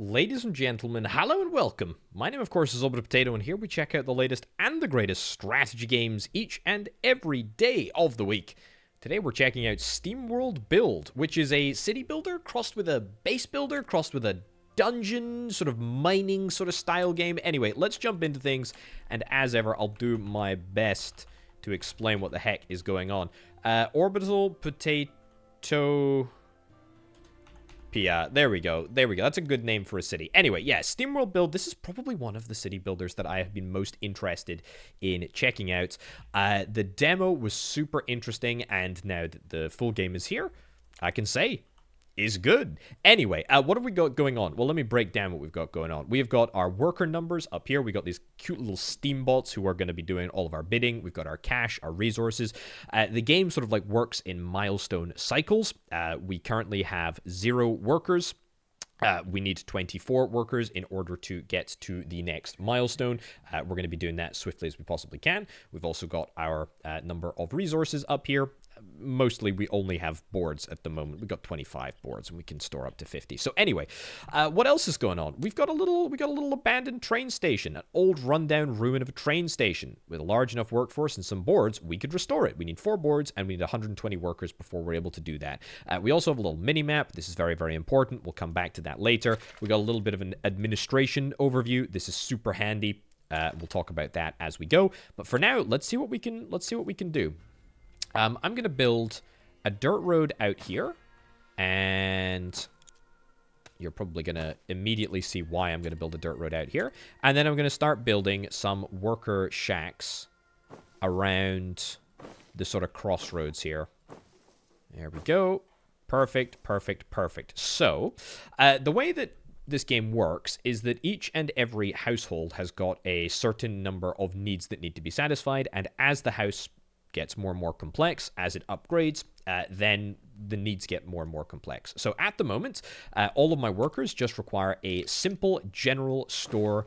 Ladies and gentlemen, hello and welcome. My name, of course, is Orbital Potato, and here we check out the latest and the greatest strategy games each and every day of the week. Today we're checking out SteamWorld Build, which is a city builder crossed with a base builder, crossed with a dungeon, sort of mining sort of style game. Anyway, let's jump into things, and as ever, I'll do my best to explain what the heck is going on. Orbital Potato... There we go. That's a good name for a city. Anyway, yeah, SteamWorld Build. This is probably one of the city builders that I have been most interested in checking out. The demo was super interesting, and now that the full game is here, I can say is good. Anyway, what have we got going on? Well, let me break down what we've got going on. We've got our worker numbers up here. We got these cute little steam bots who are going to be doing all of our bidding. We've got our cash, our resources. The game sort of like works in milestone cycles. We currently have 0 workers. We need 24 workers in order to get to the next milestone. We're going to be doing that swiftly as we possibly can. We've also got our number of resources up here. Mostly we only have boards at the moment. We've got 25 boards and we can store up to 50. So anyway, what else is going on? We got a little abandoned train station, an old rundown ruin of a train station. With a large enough workforce and some boards, we could restore it. We need 4 boards and we need 120 workers before we're able to do that. We also have a little mini map. This is very, very important. We'll come back to that later. We got a little bit of an administration overview. This is super handy. We'll talk about that as we go. But for now, let's see what we can do. I'm going to build a dirt road out here, and you're probably going to immediately see why I'm going to build a dirt road out here. And then I'm going to start building some worker shacks around the sort of crossroads here. There we go. Perfect. So, the way that this game works is that each and every household has got a certain number of needs that need to be satisfied, and as the house gets more and more complex, as it upgrades, then the needs get more and more complex. So at the moment, all of my workers just require a simple general store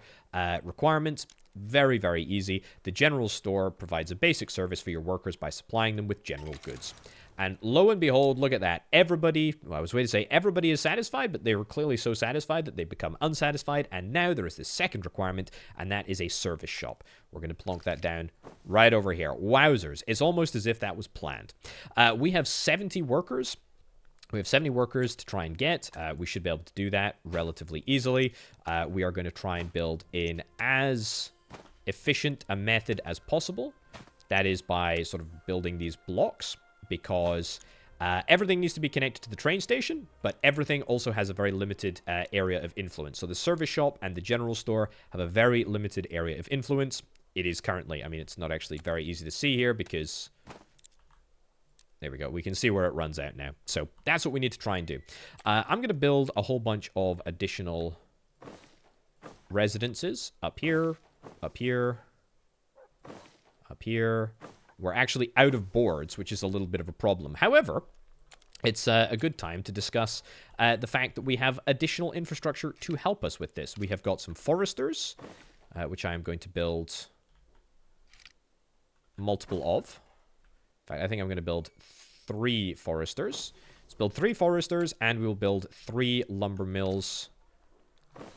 requirement. Very, very easy. The general store provides a basic service for your workers by supplying them with general goods. And lo and behold, look at that. Everybody, well, I was waiting to say everybody is satisfied, but they were clearly so satisfied that they become unsatisfied. And now there is this second requirement, and that is a service shop. We're going to plonk that down right over here. Wowzers. It's almost as if that was planned. We have 70 workers. We have 70 workers to try and get. We should be able to do that relatively easily. We are going to try and build in as efficient a method as possible. That is by sort of building these blocks, because everything needs to be connected to the train station, but everything also has a very limited area of influence. So the service shop and the general store have a very limited area of influence. It is currently, I mean, it's not actually very easy to see here because... There we go. We can see where it runs out now. So that's what we need to try and do. I'm going to build a whole bunch of additional residences up here, up here, up here. We're actually out of boards, which is a little bit of a problem. However, it's a good time to discuss the fact that we have additional infrastructure to help us with this. We have got some foresters, which I am going to build multiple of. In fact, I think I'm going to build 3 foresters. Let's build 3 foresters, and we will build 3 lumber mills.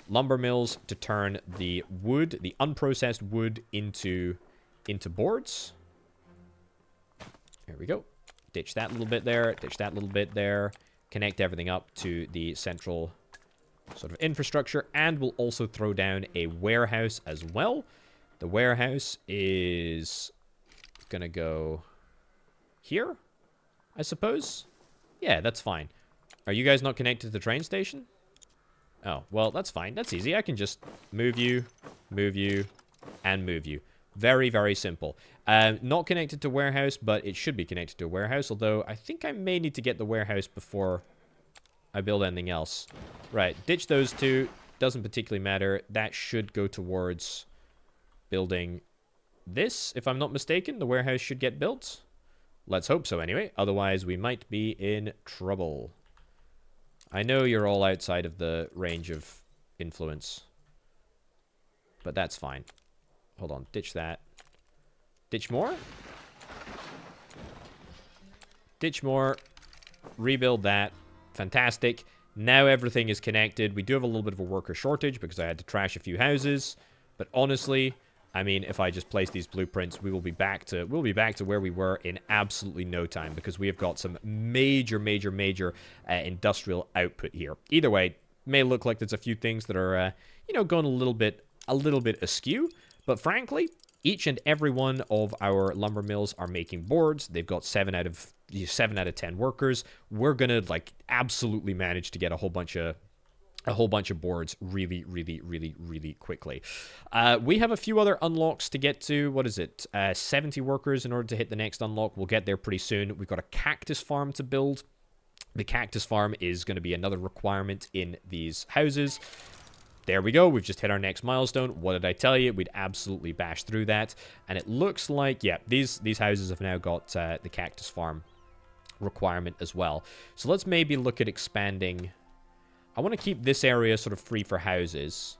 Lumber mills to turn the wood, the unprocessed wood, into boards. There we go. Ditch that little bit there. Ditch that little bit there. Connect everything up to the central sort of infrastructure. And we'll also throw down a warehouse as well. The warehouse is going to go here, I suppose. Yeah, that's fine. Are you guys not connected to the train station? Oh, well, that's fine. That's easy. I can just move you, and move you. Very, very simple. Not connected to warehouse, but it should be connected to a warehouse, although I think I may need to get the warehouse before I build anything else. Right, ditch those 2. Doesn't particularly matter. That should go towards building this, if I'm not mistaken. The warehouse should get built. Let's hope so anyway. Otherwise, we might be in trouble. I know you're all outside of the range of influence, but that's fine. Hold on, ditch that. Ditch more? Ditch more. Rebuild that. Fantastic. Now everything is connected. We do have a little bit of a worker shortage because I had to trash a few houses. But honestly, I mean, if I just place these blueprints, we'll be back to where we were in absolutely no time because we have got some major industrial output here. Either way, may look like there's a few things that are you know, going a little bit askew, but frankly, each and every one of our lumber mills are making boards. They've got 7 out of 10 workers. We're gonna like absolutely manage to get a whole bunch of boards really quickly. We have a few other unlocks to get to. What is it? 70 workers in order to hit the next unlock. We'll get there pretty soon. We've got a cactus farm to build. The cactus farm is going to be another requirement in these houses. There we go. We've just hit our next milestone. What did I tell you? We'd absolutely bash through that. And it looks like, yeah, these houses have now got the cactus farm requirement as well. So let's maybe look at expanding. I want to keep this area sort of free for houses.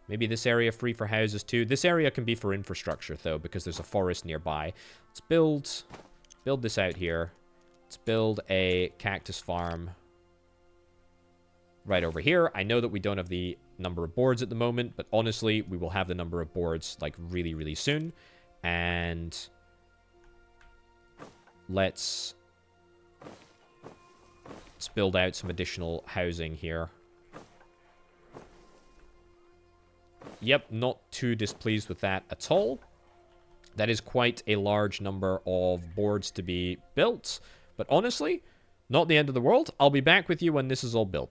Maybe this area free for houses too. This area can be for infrastructure though, because there's a forest nearby. Let's build this out here. Let's build a cactus farm right over here. I know that we don't have the number of boards at the moment, but honestly, we will have the number of boards like really soon. And let's build out some additional housing here. Yep, not too displeased with that at all. That is quite a large number of boards to be built. But honestly, not the end of the world. I'll be back with you when this is all built.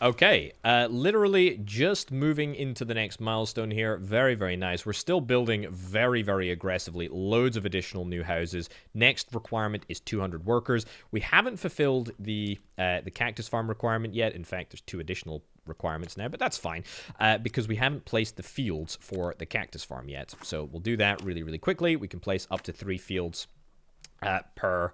Okay, literally just moving into the next milestone here. Very nice. We're still building very aggressively. Loads of additional new houses. Next requirement is 200 workers. We haven't fulfilled the cactus farm requirement yet. In fact, there's 2 additional requirements now, but that's fine because we haven't placed the fields for the cactus farm yet. So we'll do that really quickly. We can place up to 3 fields per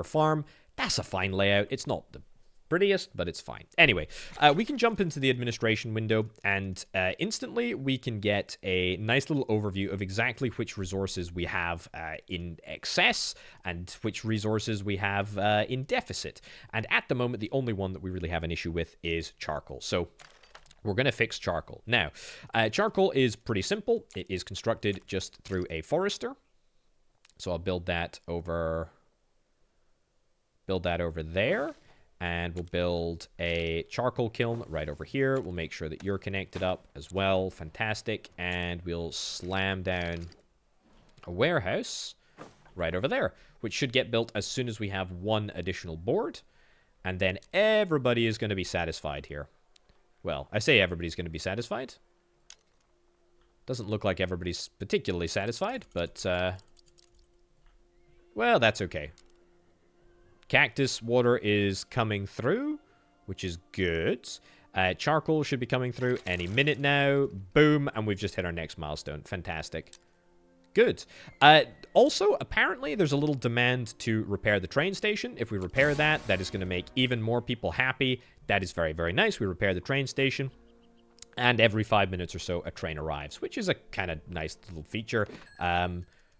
farm. That's a fine layout. It's not the prettiest, but it's fine. Anyway, we can jump into the administration window and instantly we can get a nice little overview of exactly which resources we have in excess and which resources we have in deficit. And at the moment, the only one that we really have an issue with is charcoal. So we're going to fix charcoal. Now, charcoal is pretty simple. It is constructed just through a forester. So I'll build that over there. And we'll build a charcoal kiln right over here. We'll make sure that you're connected up as well. Fantastic. And we'll slam down a warehouse right over there, which should get built as soon as we have 1 additional board. And then everybody is going to be satisfied here. Well, I say everybody's going to be satisfied. Doesn't look like everybody's particularly satisfied, but well, that's okay. Cactus water is coming through, which is good. Charcoal should be coming through any minute now. Boom, and we've just hit our next milestone. Fantastic. Good. Also, apparently, there's a little demand to repair the train station. If we repair that, that is going to make even more people happy. That is very nice. We repair the train station. And every 5 minutes or so, a train arrives, which is a kind of nice little feature.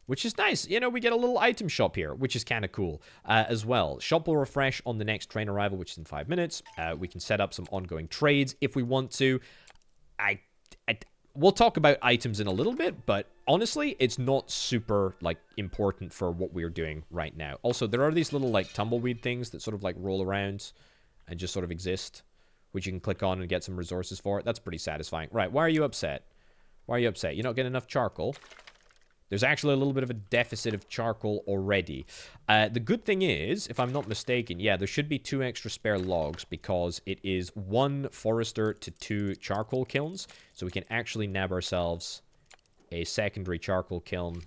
Which is nice. You know, we get a little item shop here, which is kind of cool as well. Shop will refresh on the next train arrival, which is in 5 minutes. We can set up some ongoing trades if we want to. We'll talk about items in a little bit, but honestly, it's not super, like, important for what we're doing right now. Also, there are these little, like, tumbleweed things that sort of, like, roll around and just sort of exist, which you can click on and get some resources for. That's pretty satisfying. Right, why are you upset? Why are you upset? You don't get enough charcoal? There's actually a little bit of a deficit of charcoal already. The good thing is, if I'm not mistaken, yeah, there should be 2 extra spare logs because it is 1 forester to 2 charcoal kilns. So we can actually nab ourselves a secondary charcoal kiln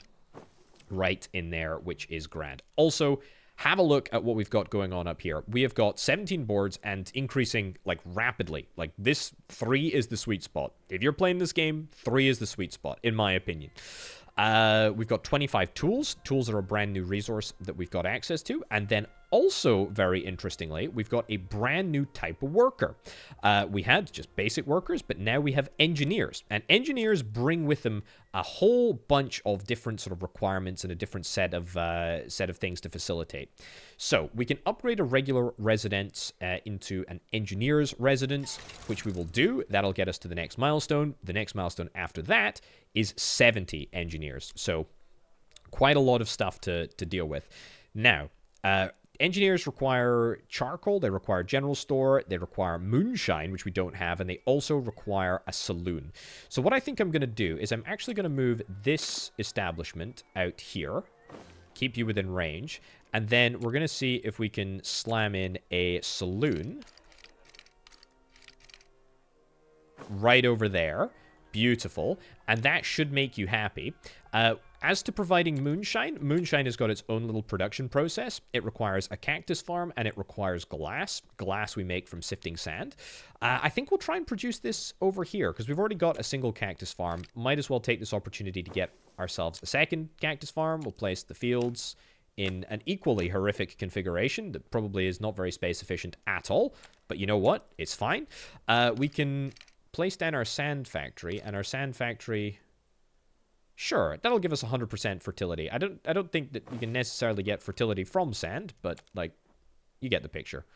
right in there, which is grand. Also, have a look at what we've got going on up here. We have got 17 boards and increasing, like, rapidly. Like, this 3 is the sweet spot. If you're playing this game, 3 is the sweet spot, in my opinion. We've got 25 tools. Tools are a brand new resource that we've got access to. And then also, very interestingly, we've got a brand new type of worker. We had just basic workers, but now we have engineers. And engineers bring with them a whole bunch of different sort of requirements and a different set of things to facilitate. So we can upgrade a regular residence into an engineer's residence, which we will do. That'll get us to the next milestone. The next milestone after that is 70 engineers. So quite a lot of stuff to deal with. Now, engineers require charcoal, they require general store, they require moonshine, which we don't have, and they also require a saloon. So what I think I'm going to do is I'm actually going to move this establishment out here, keep you within range, and then we're going to see if we can slam in a saloon right over there. Beautiful. And that should make you happy. As to providing moonshine, moonshine has got its own little production process. It requires a cactus farm, and it requires glass. Glass we make from sifting sand. I think we'll try and produce this over here, because we've already got a single cactus farm. Might as well take this opportunity to get ourselves a second cactus farm. We'll place the fields in an equally horrific configuration that probably is not very space efficient at all. But you know what? It's fine. We can place down our sand factory, and our sand factory... Sure, that'll give us 100% fertility. I don't think that you can necessarily get fertility from sand, but, like, you get the picture.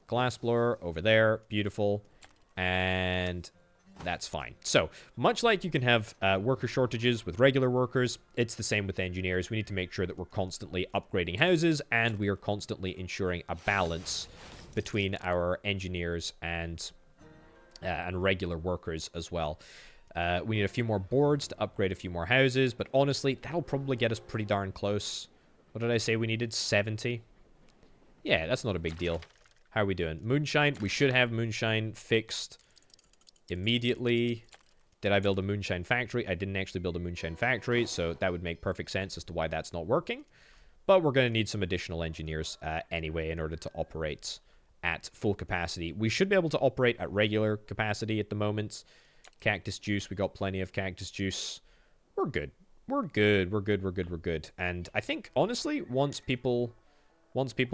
Glass blower over there, beautiful, and that's fine. So, much like you can have worker shortages with regular workers, it's the same with engineers. We need to make sure that we're constantly upgrading houses, and we are constantly ensuring a balance between our engineers and regular workers as well. We need a few more boards to upgrade a few more houses, but honestly, that'll probably get us pretty darn close. What did I say we needed? 70? Yeah, that's not a big deal. How are we doing? Moonshine. We should have moonshine fixed immediately. Did I build a moonshine factory? I didn't actually build a moonshine factory, so that would make perfect sense as to why that's not working. But we're going to need some additional engineers anyway in order to operate at full capacity. We should be able to operate at regular capacity at the moment. Cactus juice, we got plenty of cactus juice. We're good. We're good. We're good. We're good. We're good. And I think honestly, once people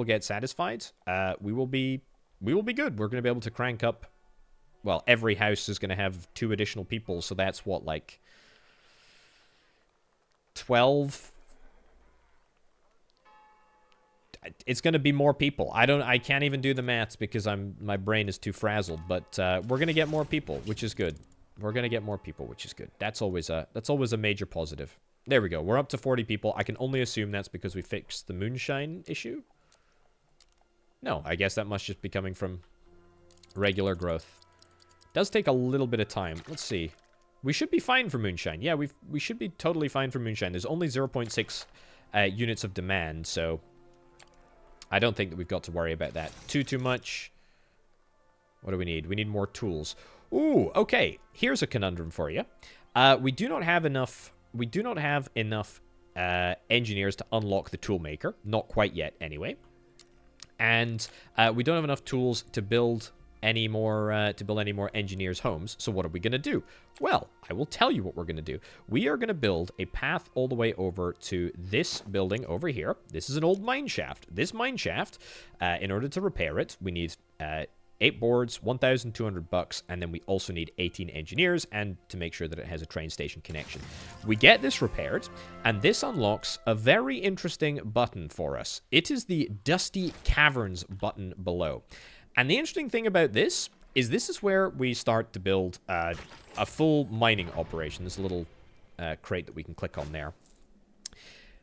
get satisfied, we will be good. We're going to be able to crank up. Well, every house is going to have 2 additional people, so that's what, like 12. It's going to be more people. I can't even do the maths because my brain is too frazzled, but we're going to get more people, which is good. We're going to get more people, which is good. That's always a major positive. There we go. We're up to 40 people. I can only assume that's because we fixed the moonshine issue. No, I guess that must just be coming from regular growth. Does take a little bit of time. Let's see. We should be fine for moonshine. Yeah, we should be totally fine for moonshine. There's only 0.6 units of demand, so I don't think that we've got to worry about that too much. What do we need? We need more tools. Ooh, okay. Here's a conundrum for you. We do not have enough engineers to unlock the toolmaker. Not quite yet, anyway. And we don't have enough tools to build any more engineers' homes. So what are we going to do? Well, I will tell you what we're going to do. We are going to build a path all the way over to this building over here. This is an old mine shaft. This mine shaft, in order to repair it, we need 8 boards, $1,200, and then we also need 18 engineers, and to make sure that it has a train station connection. We get this repaired, and this unlocks a very interesting button for us. It is the Dusty Caverns button below. And the interesting thing about this is where we start to build a full mining operation. There's a little crate that we can click on there.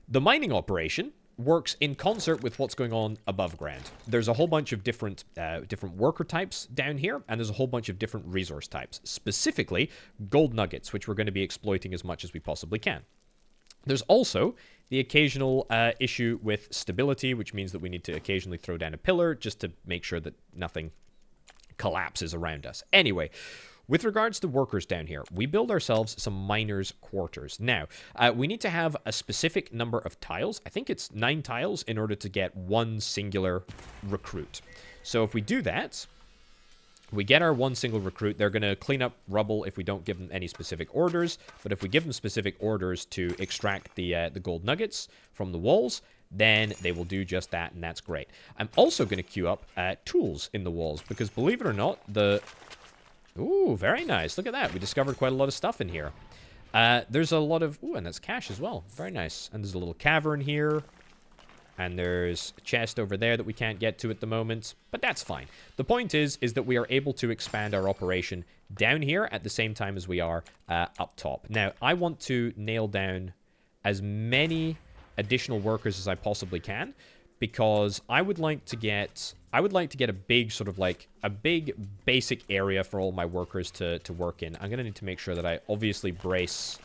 The mining operation works in concert with what's going on above ground. There's a whole bunch of different worker types down here, and there's a whole bunch of different resource types, specifically gold nuggets, which we're going to be exploiting as much as we possibly can. There's also the occasional issue with stability, which means that we need to occasionally throw down a pillar just to make sure that nothing collapses around us. Anyway, with regards to workers down here, we build ourselves some miners' quarters. Now, we need to have a specific number of tiles. I think it's 9 tiles in order to get one singular recruit. So if we do that, we get our one single recruit. They're going to clean up rubble if we don't give them any specific orders. But if we give them specific orders to extract the gold nuggets from the walls, then they will do just that, and that's great. I'm also going to queue up tools in the walls, because believe it or not, Ooh, very nice. Look at that. We discovered quite a lot of stuff in here. There's a lot of... Ooh, and that's cash as well. Very nice. And there's a little cavern here. And there's a chest over there that we can't get to at the moment. But that's fine. The point is that we are able to expand our operation down here at the same time as we are up top. Now, I want to nail down as many additional workers as I possibly can, because I would like to get a big sort of like a big basic area for all my workers to work in. I'm going to need to make sure that I obviously brace...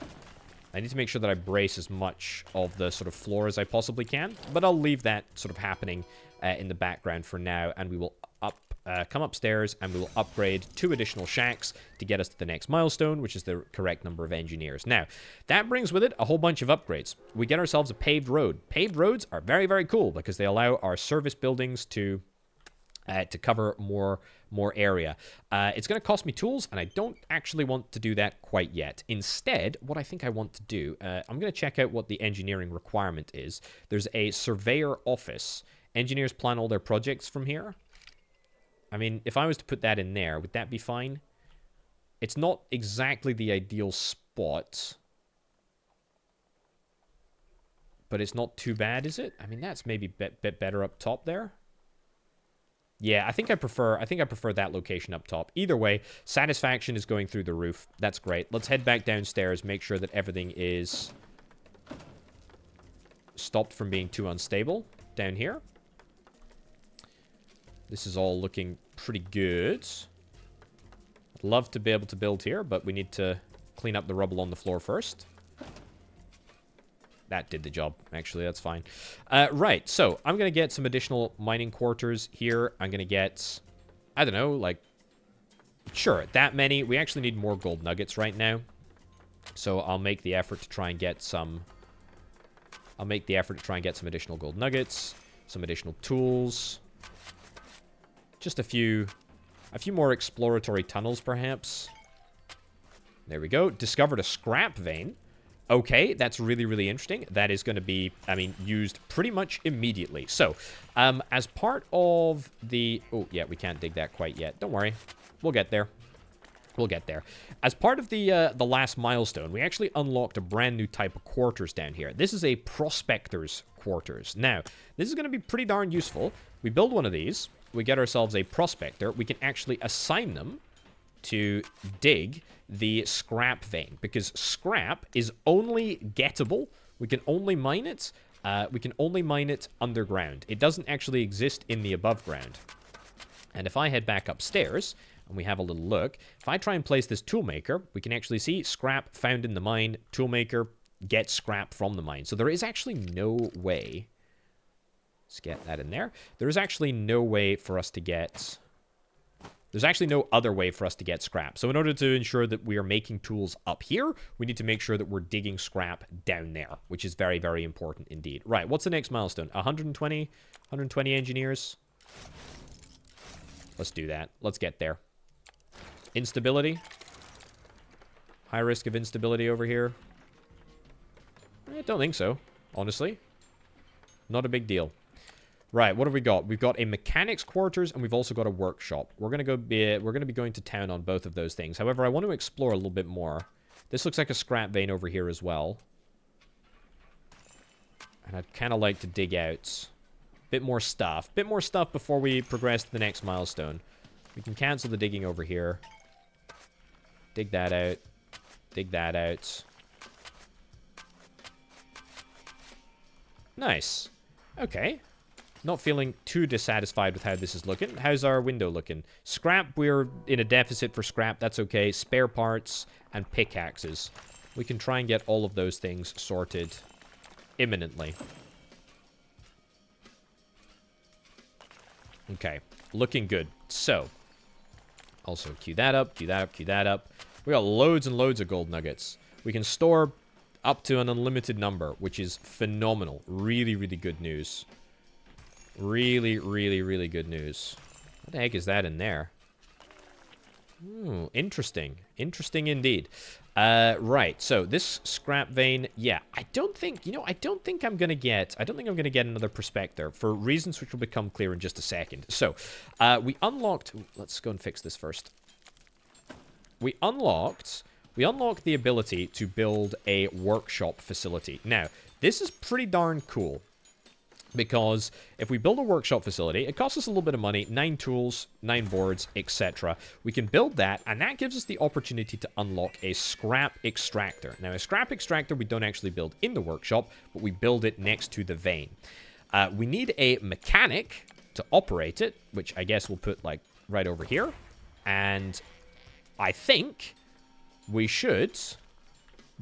I need to make sure that I brace as much of the sort of floor as I possibly can, but I'll leave that sort of happening in the background for now, and we will come upstairs and we will upgrade 2 additional shacks to get us to the next milestone, which is the correct number of engineers. Now, that brings with it a whole bunch of upgrades. We get ourselves a paved road. Paved roads are very, very cool because they allow our service buildings to cover more area. It's going to cost me tools, and I don't actually want to do that quite yet. Instead, what I think I want to do, I'm going to check out what the engineering requirement is. There's a surveyor office. Engineers plan all their projects from here. I mean, if I was to put that in there, would that be fine? It's not exactly the ideal spot, but it's not too bad, is it? I mean, that's maybe a bit better up top there. Yeah, I think I prefer that location up top. Either way, satisfaction is going through the roof. That's great. Let's head back downstairs, make sure that everything is stopped from being too unstable down here. This is all looking pretty good. I'd love to be able to build here, but we need to clean up the rubble on the floor first. That did the job, actually. That's fine. Right, so I'm going to get some additional mining quarters here. I'm going to get, I don't know, like, sure, that many. We actually need more gold nuggets right now. So I'll make the effort to try and get some... additional gold nuggets, some additional tools. Just a few more exploratory tunnels, perhaps. There we go. Discovered a scrap vein. Okay, that's really, really interesting. That is going to be, I mean, used pretty much immediately. So, as part of the... Oh, yeah, we can't dig that quite yet. Don't worry. We'll get there. We'll get there. As part of the last milestone, we actually unlocked a brand new type of quarters down here. This is a prospector's quarters. Now, this is going to be pretty darn useful. We build one of these. We get ourselves a prospector. We can actually assign them to dig the scrap vein, because scrap is only gettable. We can only mine it. We can only mine it underground. It doesn't actually exist in the above ground. And if I head back upstairs and we have a little look, if I try and place this toolmaker, we can actually see scrap found in the mine. Toolmaker gets scrap from the mine. So there is actually no way. Let's get that in there. There is actually no way for us to get... There's actually no other way for us to get scrap. So in order to ensure that we are making tools up here, we need to make sure that we're digging scrap down there, which is very, very important indeed. Right, what's the next milestone? 120 engineers? Let's do that. Let's get there. Instability. High risk of instability over here. I don't think so, honestly. Not a big deal. Right, what have we got? We've got a mechanics quarters, and we've also got a workshop. We're gonna be going to town on both of those things. However, I want to explore a little bit more. This looks like a scrap vein over here as well. And I'd kind of like to dig out a bit more stuff. Bit more stuff before we progress to the next milestone. We can cancel the digging over here. Dig that out. Dig that out. Nice. Okay. Not feeling too dissatisfied with how this is looking. How's our window looking? Scrap, we're in a deficit for scrap. That's okay. Spare parts and pickaxes. We can try and get all of those things sorted imminently. Okay. Looking good. So, also queue that up, queue that up, queue that up. We got loads and loads of gold nuggets. We can store up to an unlimited number, which is phenomenal. Really, really good news. Really, really, really good news. What the heck is that in there? Interesting. Interesting indeed. Right, so this scrap vein, yeah, I don't think I'm gonna get another prospector for reasons which will become clear in just a second. So, we unlocked, let's go and fix this first. We unlocked the ability to build a workshop facility. Now, this is pretty darn cool. Because if we build a workshop facility, it costs us a little bit of money, 9 tools, 9 boards, etc. We can build that, and that gives us the opportunity to unlock a scrap extractor. Now, a scrap extractor we don't actually build in the workshop, but we build it next to the vein. We need a mechanic to operate it, which I guess we'll put, like, right over here. And I think we should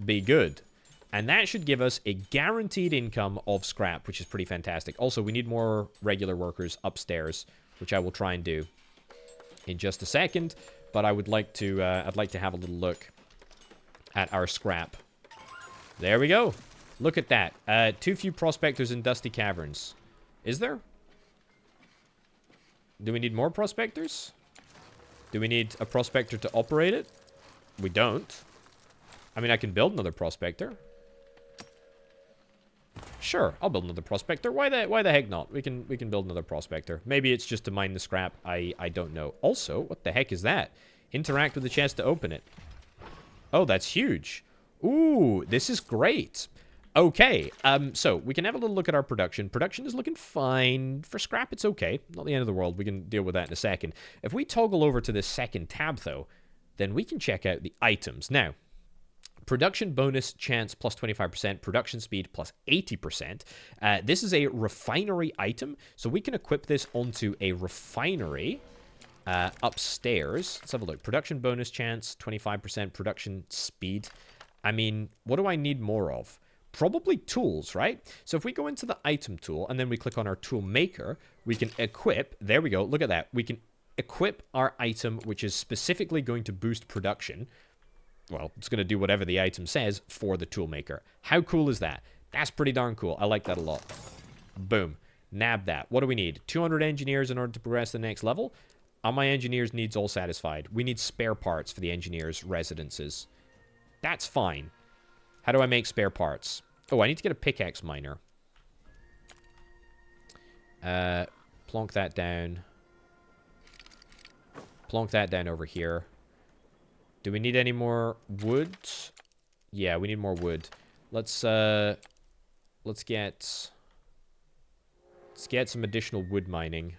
be good. And that should give us a guaranteed income of scrap, which is pretty fantastic. Also, we need more regular workers upstairs, which I will try and do in just a second. But I would like to, I'd like to have a little look at our scrap. There we go. Look at that. Too few prospectors in dusty caverns. Is there? Do we need more prospectors? Do we need a prospector to operate it? We don't. I mean, I can build another prospector. Sure, I'll build another prospector. Why the heck not? We can build another prospector. Maybe it's just to mine the scrap. I don't know. Also, what the heck is that? Interact with the chest to open it. Oh, that's huge. Ooh, this is great. Okay, so we can have a little look at our production. Production is looking fine. For scrap, it's okay. Not the end of the world. We can deal with that in a second. If we toggle over to this second tab, though, then we can check out the items. Now, production bonus chance plus 25%, production speed plus 80%. This is a refinery item, so we can equip this onto a refinery upstairs. Let's have a look. Production bonus chance, 25%, production speed. I mean, what do I need more of? Probably tools, right? So if we go into the item tool and then we click on our tool maker, we can equip, there we go, look at that. We can equip our item, which is specifically going to boost production. Well, it's going to do whatever the item says for the toolmaker. How cool is that? That's pretty darn cool. I like that a lot. Boom. Nab that. What do we need? 200 engineers in order to progress to the next level. Are my engineers' needs all satisfied? We need spare parts for the engineers' residences. That's fine. How do I make spare parts? Oh, I need to get a pickaxe miner. Plonk that down. Plonk that down over here. Do we need any more wood? Yeah, we need more wood. Let's get some additional wood mining.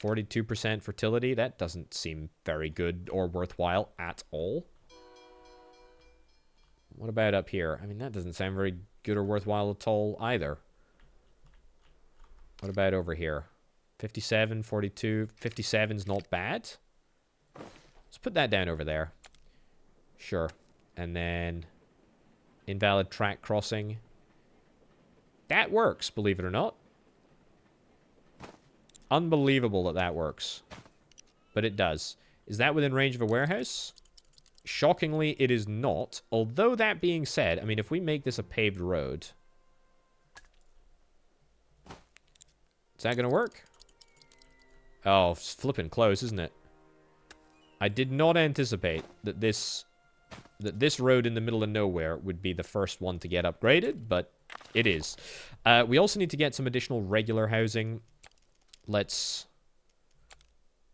42% fertility. That doesn't seem very good or worthwhile at all. What about up here? I mean, that doesn't sound very good or worthwhile at all either. What about over here? 57, 42, 57's not bad. Let's put that down over there. Sure. And then invalid track crossing. That works, believe it or not. Unbelievable that that works. But it does. Is that within range of a warehouse? Shockingly, it is not. Although that being said, I mean, if we make this a paved road... Is that going to work? Oh, it's flipping close, isn't it? I did not anticipate that this road in the middle of nowhere would be the first one to get upgraded, but it is. We also need to get some additional regular housing. Let's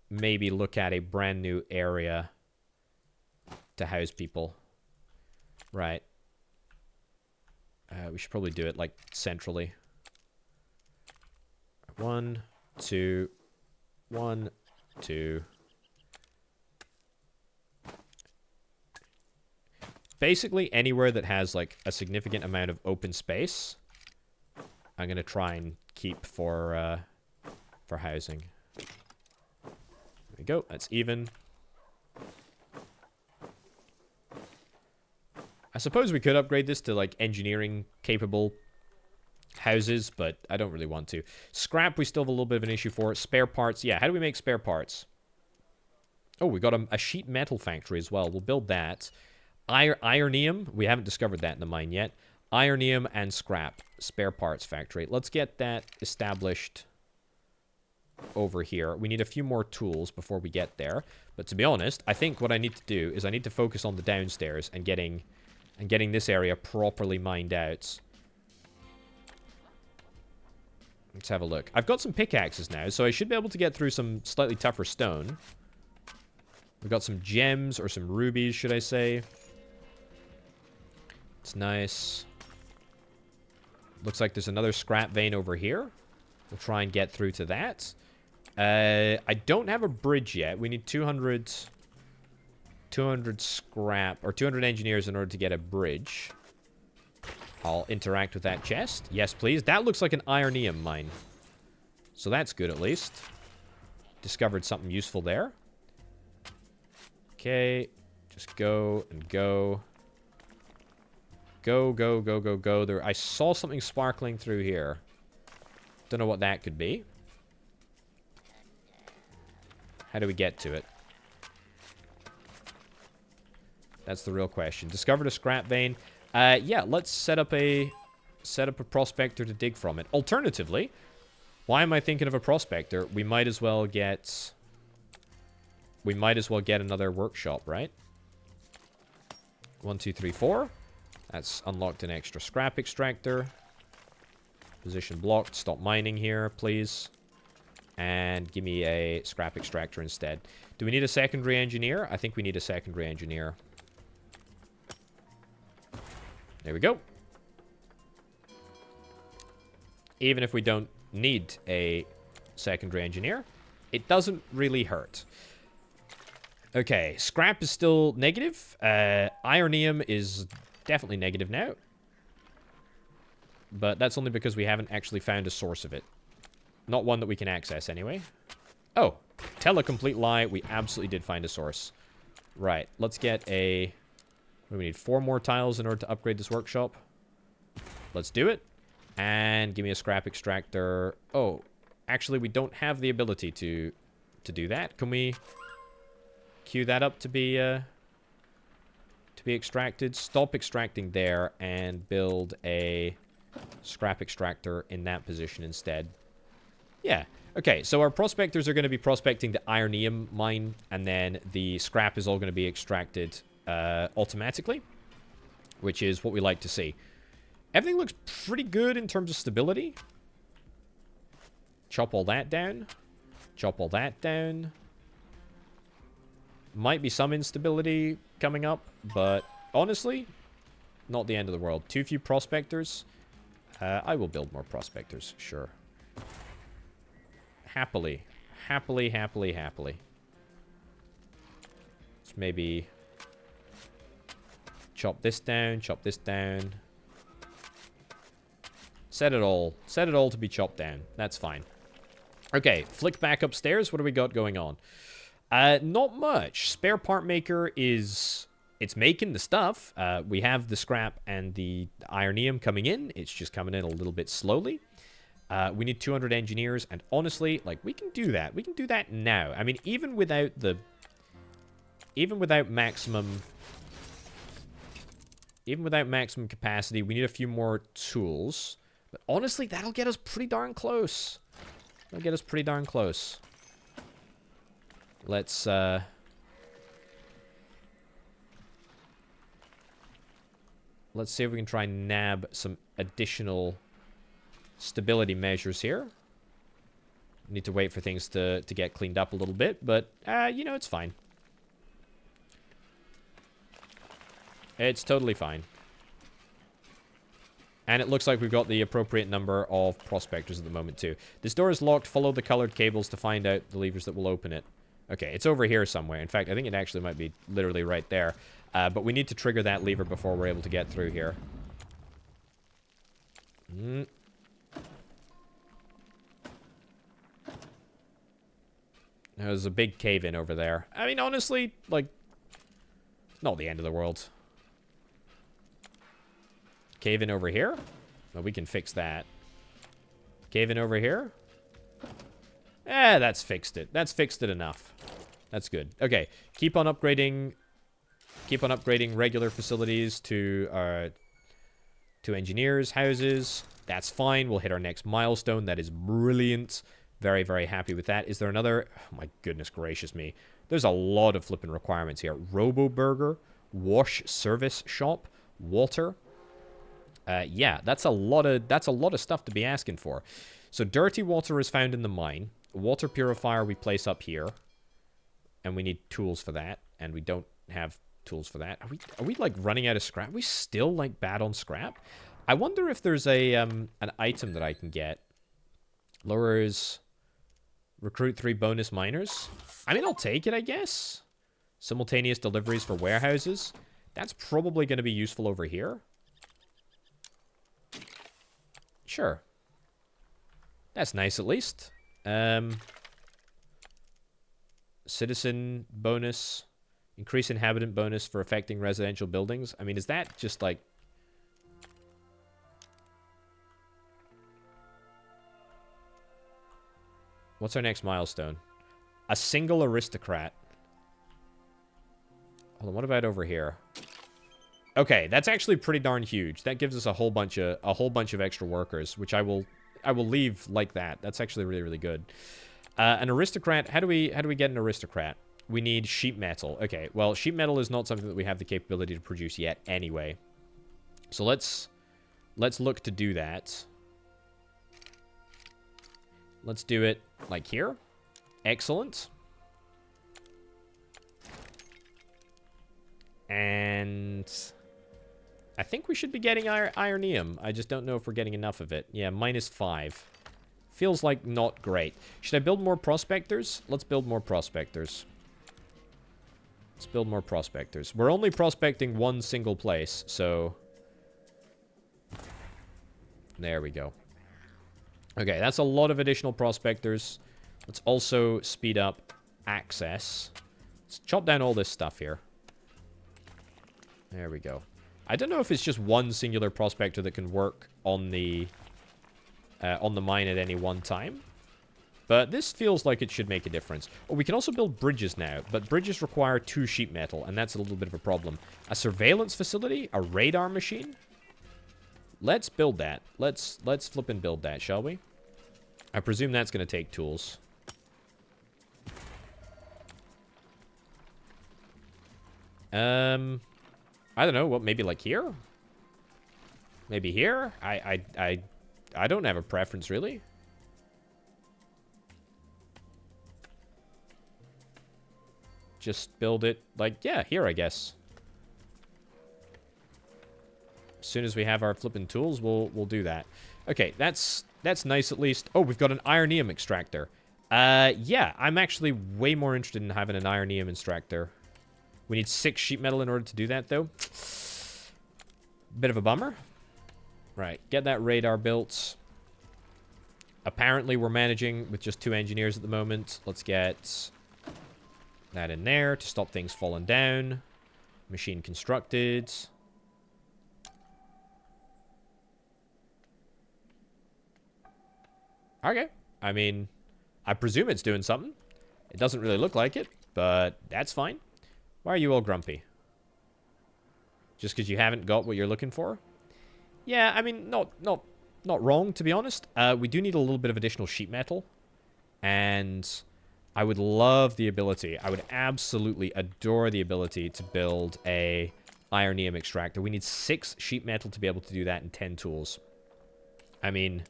maybe look at a brand new area to house people. Right. We should probably do it, like, centrally. 1, 2, 1, 2... Basically, anywhere that has, like, a significant amount of open space, I'm going to try and keep for housing. There we go. That's even. I suppose we could upgrade this to, like, engineering-capable houses, but I don't really want to. Scrap, we still have a little bit of an issue for. Spare parts. Yeah, how do we make spare parts? Oh, we got a sheet metal factory as well. We'll build that. Ironium, we haven't discovered that in the mine yet. Ironium and scrap, spare parts factory. Let's get that established over here. We need a few more tools before we get there. But to be honest, I think what I need to do is I need to focus on the downstairs and getting this area properly mined out. Let's have a look. I've got some pickaxes now, so I should be able to get through some slightly tougher stone. We've got some gems, or some rubies, should I say. It's nice. Looks like there's another scrap vein over here. We'll try and get through to that. I don't have a bridge yet. We need 200 scrap, or 200 engineers in order to get a bridge. I'll interact with that chest. Yes, please. That looks like an ironium mine. So that's good, at least. Discovered something useful there. Okay. Just go and go. Go, go, go, go, go. There, I saw something sparkling through here. Don't know what that could be. How do we get to it? That's the real question. Discovered a scrap vein. Yeah, let's set up a prospector to dig from it. Alternatively, why am I thinking of a prospector? We might as well get another workshop, right? 1, 2, 3, 4. That's unlocked an extra scrap extractor. Position blocked. Stop mining here, please. And give me a scrap extractor instead. Do we need a secondary engineer? I think we need a secondary engineer. There we go. Even if we don't need a secondary engineer, it doesn't really hurt. Okay, scrap is still negative. Ironium is definitely negative now. But that's only because we haven't actually found a source of it. Not one that we can access anyway. Oh, tell a complete lie. We absolutely did find a source. Right, let's get a... What do we need? 4 more tiles in order to upgrade this workshop. Let's do it. And give me a scrap extractor. Oh, actually, we don't have the ability to do that. Can we queue that up to be extracted? Stop extracting there and build a scrap extractor in that position instead. Yeah. Okay, so our prospectors are going to be prospecting the ironium mine, and then the scrap is all going to be extracted automatically, which is what we like to see. Everything looks pretty good in terms of stability. Chop all that down. Chop all that down. Might be some instability coming up, but honestly, not the end of the world. Too few prospectors. I will build more prospectors, sure. Happily. Happily, happily, happily. Let's maybe chop this down, chop this down. Set it all to be chopped down. That's fine. Okay, flick back upstairs. What do we got going on? Not much. Spare part maker is... It's making the stuff. We have the scrap and the ironium coming in. It's just coming in a little bit slowly. We need 200 engineers, and honestly, like, we can do that. We can do that now. I mean, even without maximum capacity, we need a few more tools. But honestly, that'll get us pretty darn close. That'll get us pretty darn close. Let's see if we can try and nab some additional stability measures here. Need to wait for things to get cleaned up a little bit, but, you know, it's fine. It's totally fine. And it looks like we've got the appropriate number of prospectors at the moment, too. This door is locked. Follow the colored cables to find out the levers that will open it. Okay, it's over here somewhere. In fact, I think it actually might be literally right there. But we need to trigger that lever before we're able to get through here. There's a big cave-in over there. I mean, honestly, like, not the end of the world. Cave-in over here? Well, we can fix that. Cave-in over here? That's fixed it. That's fixed it enough. That's good. Okay, keep on upgrading regular facilities to engineers' houses. That's fine. We'll hit our next milestone. That is brilliant. Very, very happy with that. Is there another? Oh, my goodness gracious me. There's a lot of flipping requirements here. Robo Burger, wash service shop, water. Yeah, that's a lot of stuff to be asking for. So dirty water is found in the mine. Water purifier we place up here. And we need tools for that. And we don't have tools for that. Are we like running out of scrap? Are we still like bad on scrap? I wonder if there's a an item that I can get. Lowers recruit 3 bonus miners. I mean, I'll take it, I guess. Simultaneous deliveries for warehouses. That's probably going to be useful over here. Sure. That's nice, at least. Citizen bonus. Increase inhabitant bonus for affecting residential buildings. I mean, is that just like... What's our next milestone? A single aristocrat. Hold on, what about over here? Okay, that's actually pretty darn huge. That gives us a whole bunch of extra workers, which I will leave like that. That's actually really, really good. An aristocrat. How do we get an aristocrat? We need sheet metal. Okay, well, sheet metal is not something that we have the capability to produce yet anyway. So let's look to do that. Let's do it like here. Excellent. And I think we should be getting ironium. I just don't know if we're getting enough of it. Yeah, -5. Feels like not great. Should I build more prospectors? Let's build more prospectors. Let's build more prospectors. We're only prospecting one single place, so... There we go. Okay, that's a lot of additional prospectors. Let's also speed up access. Let's chop down all this stuff here. There we go. I don't know if it's just one singular prospector that can work on the mine at any one time. But this feels like it should make a difference. Oh, we can also build bridges now, but bridges require 2 sheet metal, and that's a little bit of a problem. A surveillance facility? A radar machine? Let's build that. Let's flip and build that, shall we? I presume that's going to take tools. I don't know. What, maybe like here? Maybe here? I don't have a preference, really. Just build it like, yeah, here, I guess. As soon as we have our flipping tools, we'll do that. Okay, that's nice at least. Oh, we've got an ironium extractor. Yeah, I'm actually way more interested in having an ironium extractor. We need 6 sheet metal in order to do that, though. Bit of a bummer. Right, get that radar built. Apparently, we're managing with just 2 engineers at the moment. Let's get that in there to stop things falling down. Machine constructed. Okay. I mean, I presume it's doing something. It doesn't really look like it, but that's fine. Why are you all grumpy? Just because you haven't got what you're looking for? Yeah, I mean, not wrong, to be honest. We do need a little bit of additional sheet metal. And I would love the ability, I would absolutely adore the ability to build a ironium extractor. We need 6 sheet metal to be able to do that and 10 tools. I mean,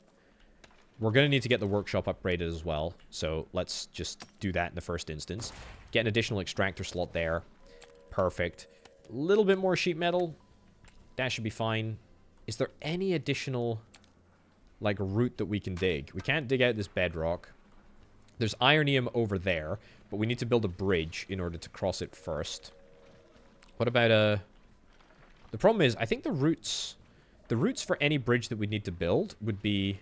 we're going to need to get the workshop upgraded as well. So let's just do that in the first instance. Get an additional extractor slot there. Perfect. A little bit more sheet metal. That should be fine. Is there any additional, like, route that we can dig? We can't dig out this bedrock. There's ironium over there, but we need to build a bridge in order to cross it first. What about a... The problem is, I think the routes for any bridge that we need to build would be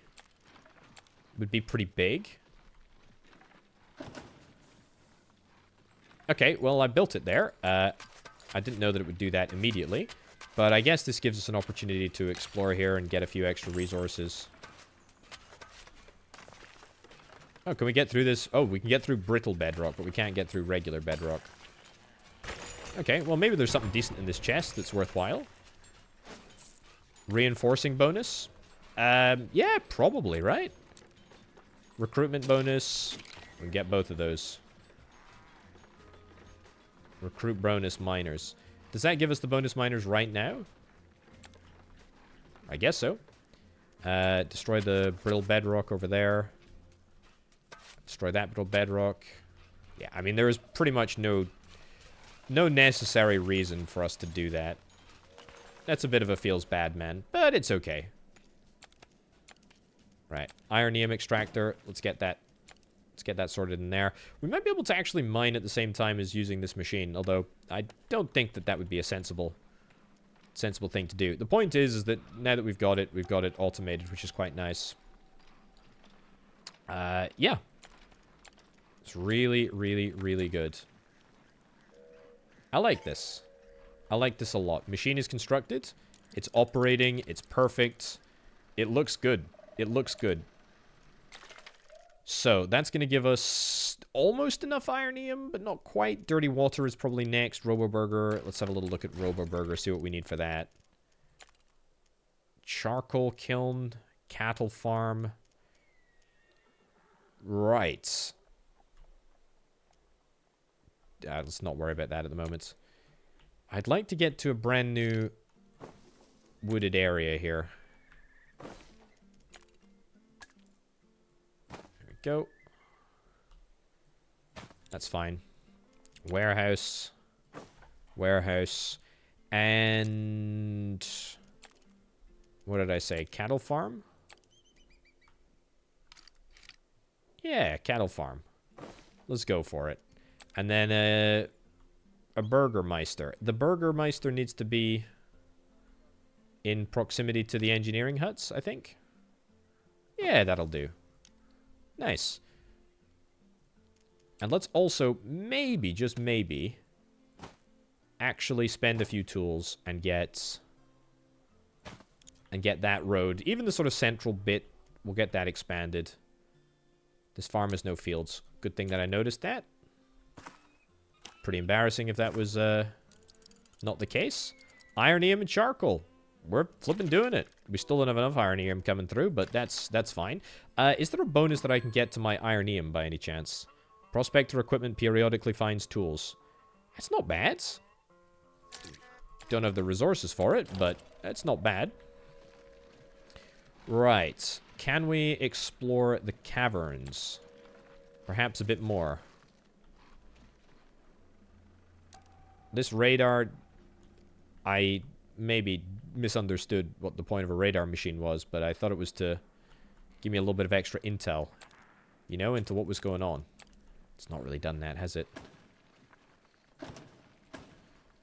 pretty big. Okay, well, I built it there. I didn't know that it would do that immediately, but I guess this gives us an opportunity to explore here and get a few extra resources. Oh, can we get through this? Oh, we can get through brittle bedrock, but we can't get through regular bedrock. Okay, well, maybe there's something decent in this chest that's worthwhile. Reinforcing bonus? Yeah, probably, right? recruitment bonus. We can get both of those. Recruit bonus miners. Does that give us the bonus miners right now? I guess so. Destroy the brittle bedrock over there. Destroy that brittle bedrock. Yeah, I mean, there is pretty much no necessary reason for us to do that. That's a bit of a feels bad, man, but it's okay. Right, ironium extractor. Let's get that sorted in there. We might be able to actually mine at the same time as using this machine, although I don't think that would be a sensible thing to do. The point is that now that we've got it automated, which is quite nice. Yeah. It's really, really, really good. I like this. I like this a lot. Machine is constructed. It's operating. It's perfect. It looks good. It looks good. So, that's going to give us almost enough ironium, but not quite. Dirty water is probably next. Roboburger. Let's have a little look at Roboburger, see what we need for that. Charcoal kiln. Cattle farm. Right. Let's not worry about that at the moment. I'd like to get to a brand new wooded area here. There we go. That's fine. Warehouse. Warehouse. And... what did I say? Cattle farm? Yeah, cattle farm. Let's go for it. And then a Burgermeister. The Burgermeister needs to be in proximity to the engineering huts, I think. Yeah, that'll do. Nice. And let's also, maybe, just maybe, actually spend a few tools and get that road. Even the sort of central bit, we'll get that expanded. This farm has no fields. Good thing that I noticed that. Pretty embarrassing if that was not the case. Ironium and charcoal. We're flipping doing it. We still don't have enough ironium coming through, but that's fine. Is there a bonus that I can get to my ironium by any chance? Prospector equipment periodically finds tools. That's not bad. Don't have the resources for it, but that's not bad. Right. Can we explore the caverns? Perhaps a bit more. This radar, I maybe misunderstood what the point of a radar machine was, but I thought it was to give me a little bit of extra intel, you know, into what was going on. It's not really done that, has it?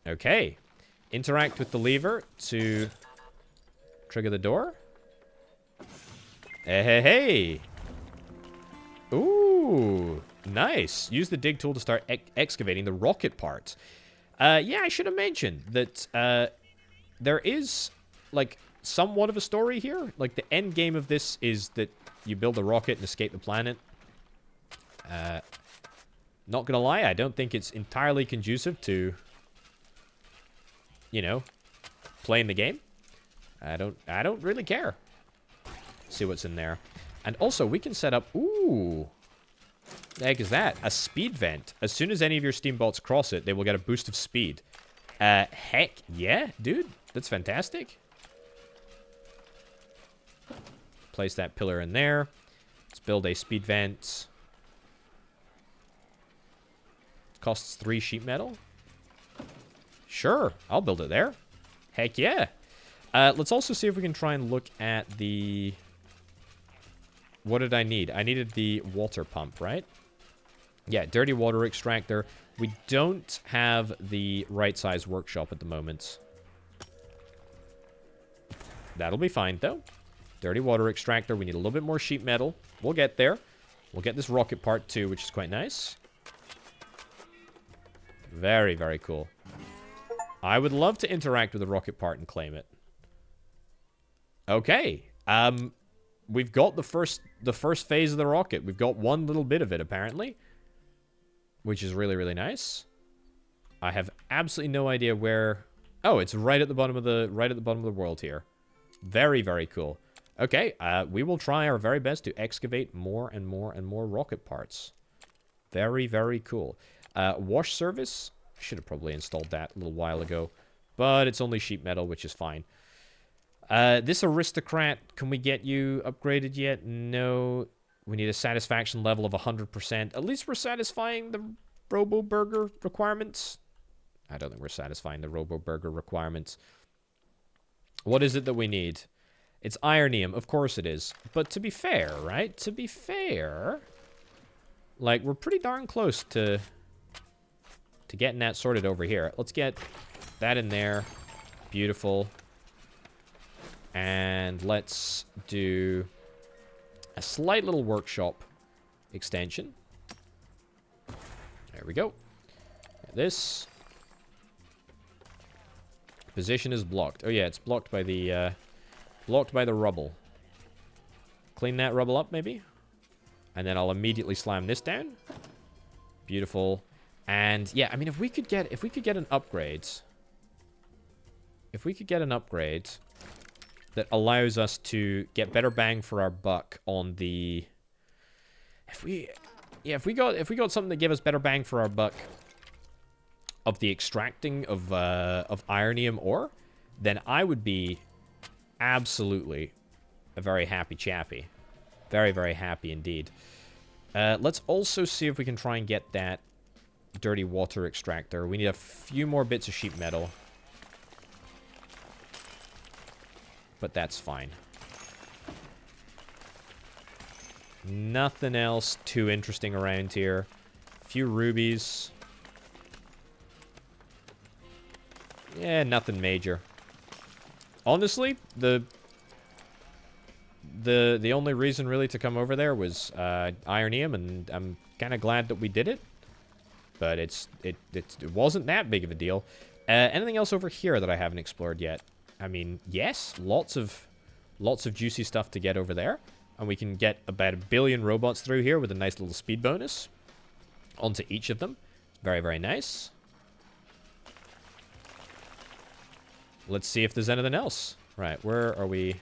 Okay. Interact with the lever to trigger the door. Hey, hey, hey. Ooh, nice. Use the dig tool to start excavating the rocket part. Yeah, I should have mentioned that there is, like, somewhat of a story here. Like, the end game of this is that you build a rocket and escape the planet. Not gonna lie, I don't think it's entirely conducive to, you know, playing the game. I don't really care. See what's in there. And also, we can set up... ooh. The heck is that? A speed vent. As soon as any of your steamboats cross it, they will get a boost of speed. Heck yeah, dude. That's fantastic. Place that pillar in there. Let's build a speed vent. Costs 3 sheet metal. Sure, I'll build it there. Heck yeah. Let's also see if we can try and look at the... what did I need? I needed the water pump, right? Yeah, dirty water extractor. We don't have the right size workshop at the moment. That'll be fine, though. Dirty water extractor. We need a little bit more sheet metal. We'll get there. We'll get this rocket part, too, which is quite nice. Very, very cool. I would love to interact with the rocket part and claim it. Okay. We've got the first phase of the rocket. We've got one little bit of it, apparently. Which is really, really nice. I have absolutely no idea where... oh, it's right at the bottom of the world here. Very, very cool. Okay, we will try our very best to excavate more and more and more rocket parts. Very, very cool. Wash service. Should have probably installed that a little while ago. But it's only sheet metal, which is fine. This aristocrat, can we get you upgraded yet? No. We need a satisfaction level of 100%. At least we're satisfying the Robo Burger requirements. I don't think we're satisfying the Robo Burger requirements. What is it that we need? It's ironium. Of course it is. But to be fair, right? To be fair, like, we're pretty darn close to getting that sorted over here. Let's get that in there. Beautiful. And let's do a slight little workshop extension. There we go. This position is blocked. Oh yeah, it's blocked by the rubble. Clean that rubble up, maybe, and then I'll immediately slam this down. Beautiful. And yeah, I mean, if we could get an upgrade, that allows us to get better bang for our buck on the, if we got something that gave us better bang for our buck of the extracting of ironium ore, then I would be absolutely a very happy chappy. Very, very happy indeed. Let's also see if we can try and get that dirty water extractor. We need a few more bits of sheet metal. But that's fine. Nothing else too interesting around here. A few rubies. Yeah, nothing major. Honestly, the only reason really to come over there was ironium, and I'm kind of glad that we did it. But it wasn't that big of a deal. Anything else over here that I haven't explored yet? I mean, yes, lots of juicy stuff to get over there. And we can get about 1 billion robots through here with a nice little speed bonus onto each of them. Very, very nice. Let's see if there's anything else. Right, where are we?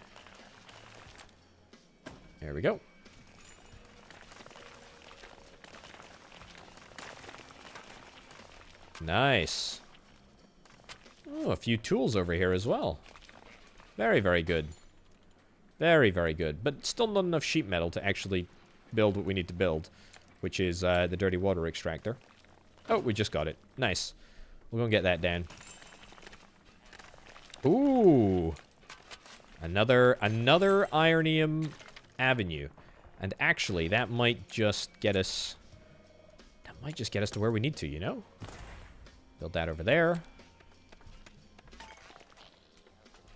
There we go. Nice. Oh, a few tools over here as well. Very, very good. Very, very good. But still not enough sheet metal to actually build what we need to build, which is the dirty water extractor. Oh, we just got it. Nice. We'll go and get that down. Ooh. Another ironium avenue. And actually, that might just get us... That might just get us to where we need to, you know? Build that over there.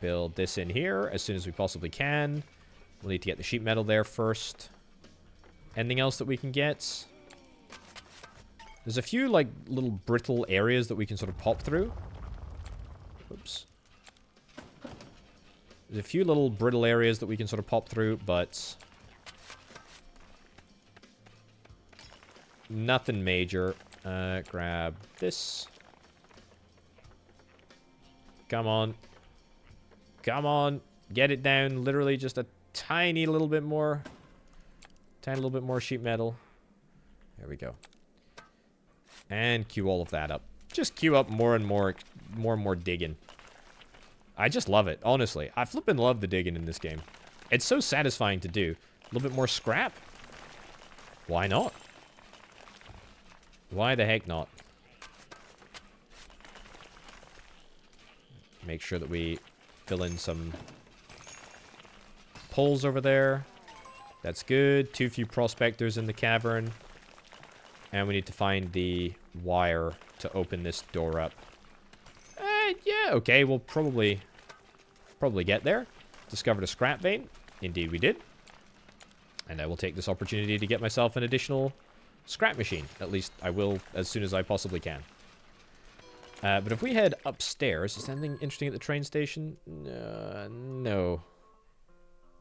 Build this in here as soon as we possibly can. We'll need to get the sheet metal there first. Anything else that we can get? There's a few, like, little brittle areas that we can sort of pop through. Oops. There's a few little brittle areas that we can sort of pop through, but... nothing major. Grab this. Come on. Come on. Get it down. Literally just a tiny little bit more. Tiny little bit more sheet metal. There we go. And queue all of that up. Just queue up more and more digging. I just love it, honestly. I flippin' love the digging in this game. It's so satisfying to do. A little bit more scrap? Why not? Why the heck not? Make sure that we fill in some poles over there. That's good. Too few prospectors in the cavern. And we need to find the wire to open this door up. Yeah, okay, we'll probably get there. Discovered a scrap vein. Indeed we did. And I will take this opportunity to get myself an additional scrap machine. At least I will as soon as I possibly can. But if we head upstairs, is there anything interesting at the train station? No.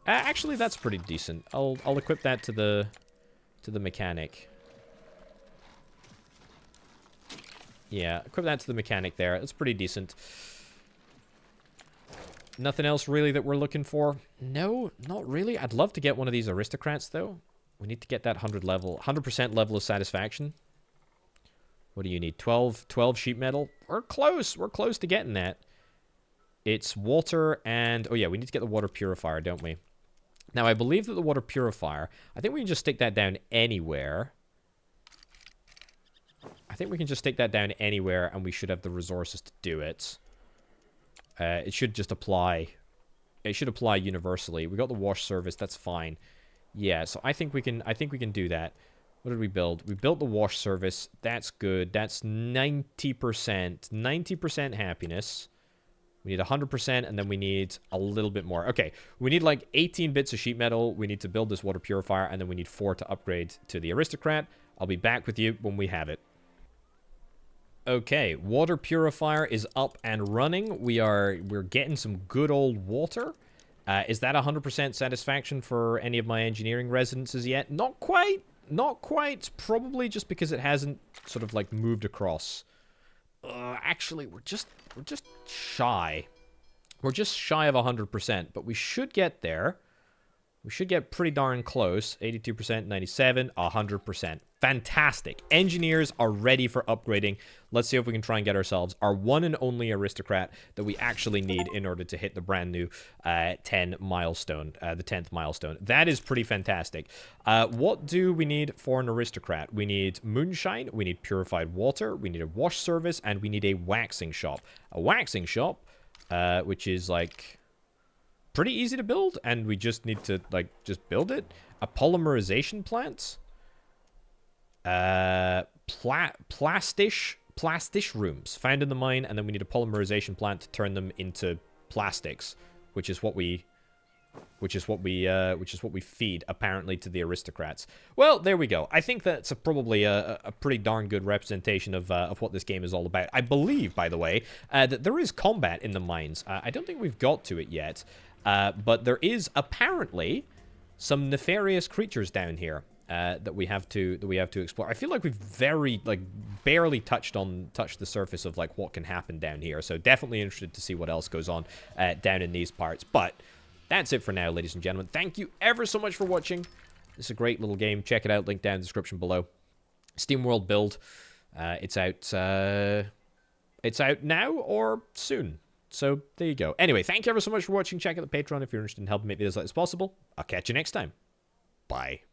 Actually, that's pretty decent. I'll equip that to the mechanic. Yeah, equip that to the mechanic there. That's pretty decent. Nothing else really that we're looking for? No, not really. I'd love to get one of these aristocrats, though. We need to get that 100% level of satisfaction. What do you need? 12 sheet metal? We're close. We're close to getting that. It's water and... Oh, yeah, we need to get the water purifier, don't we? Now, I believe that the water purifier... I think we can just stick that down anywhere. I think we can just stick that down anywhere, and we should have the resources to do it. It should just apply... It should apply universally. We got the wash service. That's fine. Yeah, so I think we can do that. What did we build? We built the wash service. That's good. That's 90%. 90% happiness. We need 100%, and then we need a little bit more. Okay, we need like 18 bits of sheet metal. We need to build this water purifier, and then we need 4 to upgrade to the aristocrat. I'll be back with you when we have it. Okay, water purifier is up and running. We're getting some good old water. Is that 100% satisfaction for any of my engineering residences yet? Not quite. Not quite. Probably just because it hasn't sort of like moved across. Actually, we're just shy. We're just shy of 100%, but we should get there. We should get pretty darn close. 82%, 97, 100%. Fantastic. Engineers are ready for upgrading. Let's see if we can try and get ourselves our one and only aristocrat that we actually need in order to hit the brand new 10 milestone, the 10th milestone. That is pretty fantastic. What do we need for an aristocrat? We need moonshine, we need purified water, we need a wash service, and we need a waxing shop. A waxing shop, which is like... pretty easy to build, and we just need to, like, just build it. A polymerization plant. Plastish rooms found in the mine, and then we need a polymerization plant to turn them into plastics, which is what we feed apparently to the aristocrats. Well, there we go. I think that's probably a pretty darn good representation of what this game is all about. I believe, by the way, that there is combat in the mines. I don't think we've got to it yet. But there is apparently some nefarious creatures down here that we have to explore. I feel like we've barely touched the surface of like what can happen down here. So definitely interested to see what else goes on down in these parts. But that's it for now, ladies and gentlemen. Thank you ever so much for watching. This is a great little game. Check it out. Link down in the description below. SteamWorld Build. It's out now or soon. So, there you go. Anyway, thank you ever so much for watching. Check out the Patreon if you're interested in helping make videos like this possible. I'll catch you next time. Bye.